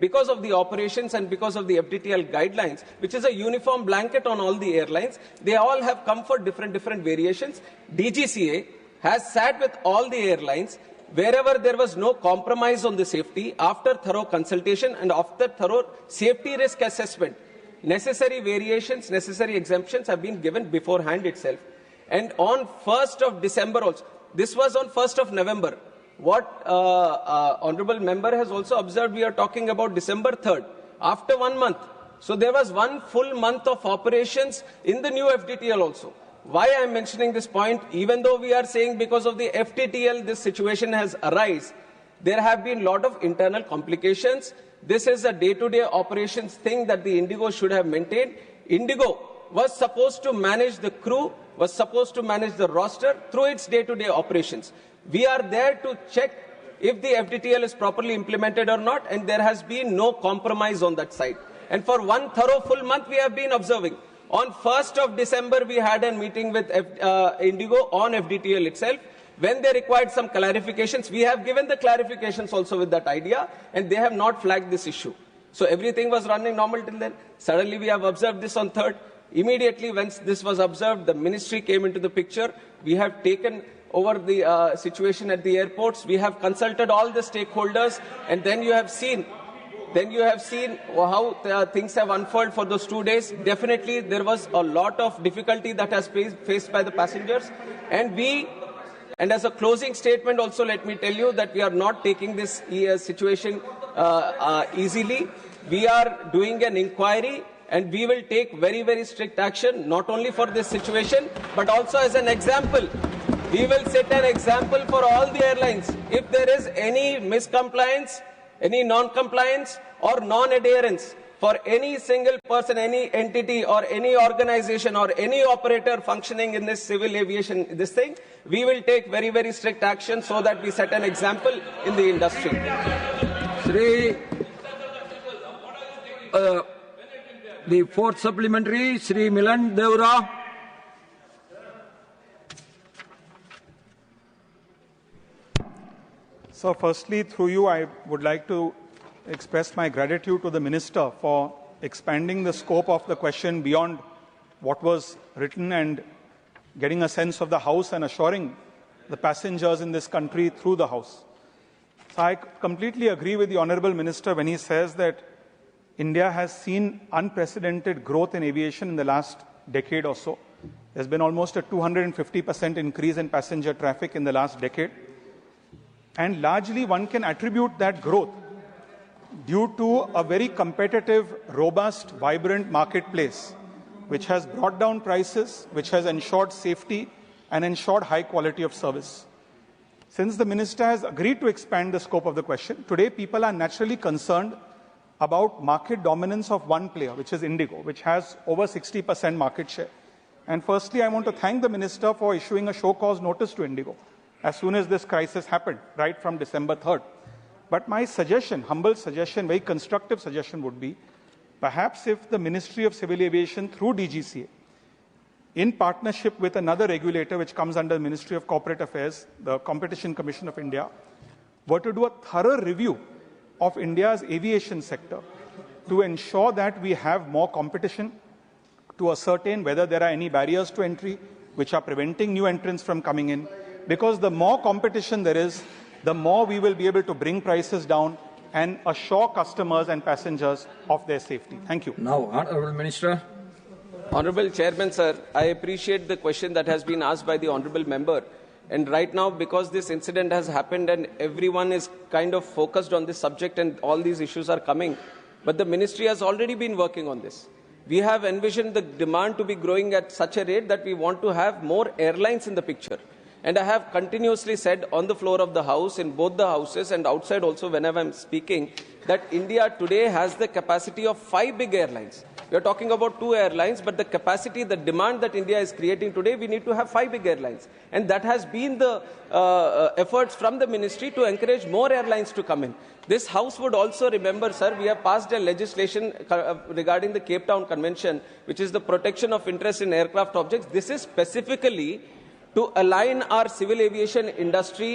because of the operations and because of the FDTL guidelines, which is a uniform blanket on all the airlines. They all have come for different variations. DGCA has sat with all the airlines wherever there was no compromise on the safety, after thorough consultation and after thorough safety risk assessment. Necessary variations, necessary exemptions have been given beforehand itself. And on 1st of December also, this was on 1st of November. What Honourable Member has also observed, we are talking about December 3rd, after 1 month. So there was 1 full month of operations in the new FDTL also. Why I am mentioning this point, even though we are saying because of the FDTL this situation has arisen, there have been a lot of internal complications. This is a day-to-day operations thing that the Indigo should have maintained. Indigo was supposed to manage the crew, was supposed to manage the roster through its day-to-day operations. We are there to check if the FDTL is properly implemented or not, and there has been no compromise on that side. And for 1 thorough full month, we have been observing. On 1st of December, we had a meeting with Indigo on FDTL itself. When they required some clarifications, we have given the clarifications also with that idea, and they have not flagged this issue. So everything was running normal till then. Suddenly, we have observed this on 3rd. Immediately, when this was observed, the ministry came into the picture. We have taken over the situation at the airports. We have consulted all the stakeholders, and then you have seen how things have unfolded for those 2 days. Definitely, there was a lot of difficulty that has faced by the passengers. And as a closing statement also, let me tell you that we are not taking this situation easily. We are doing an inquiry, and we will take very strict action, not only for this situation, but also as an example. We will set an example for all the airlines. If there is any miscompliance, any non-compliance or non-adherence for any single person, any entity or any organization or any operator functioning in this civil aviation, we will take very strict action so that we set an example in the industry. The fourth supplementary, Shri Milan Devra. So firstly, through you, I would like to express my gratitude to the Minister for expanding the scope of the question beyond what was written and getting a sense of the House and assuring the passengers in this country through the House. So I completely agree with the Honourable Minister when he says that India has seen unprecedented growth in aviation in the last decade or so. There's been almost a 250% increase in passenger traffic in the last decade. And largely one can attribute that growth due to a very competitive, robust, vibrant marketplace, which has brought down prices, which has ensured safety and ensured high quality of service. Since the Minister has agreed to expand the scope of the question, today people are naturally concerned about market dominance of one player, which is Indigo, which has over 60% market share. And firstly, I want to thank the Minister for issuing a show cause notice to Indigo as soon as this crisis happened, right from December 3rd. But my suggestion, humble suggestion, very constructive suggestion would be, perhaps if the Ministry of Civil Aviation through DGCA, in partnership with another regulator which comes under the Ministry of Corporate Affairs, the Competition Commission of India, were to do a thorough review of India's aviation sector to ensure that we have more competition, to ascertain whether there are any barriers to entry which are preventing new entrants from coming in. Because the more competition there is, the more we will be able to bring prices down and assure customers and passengers of their safety. Thank you. Now, Honourable Minister. Honourable Chairman, sir, I appreciate the question that has been asked by the Honourable Member. And right now, because this incident has happened and everyone is kind of focused on this subject and all these issues are coming, but the Ministry has already been working on this. We have envisioned the demand to be growing at such a rate that we want to have more airlines in the picture. And I have continuously said on the floor of the House, in both the Houses and outside also whenever I am speaking, that India today has the capacity of 5 big airlines. We are talking about 2 airlines, but the capacity, the demand that India is creating today, we need to have 5 big airlines. And that has been the efforts from the Ministry to encourage more airlines to come in. This House would also remember, sir, we have passed a legislation regarding the Cape Town Convention, which is the protection of interest in aircraft objects. This is specifically to align our civil aviation industry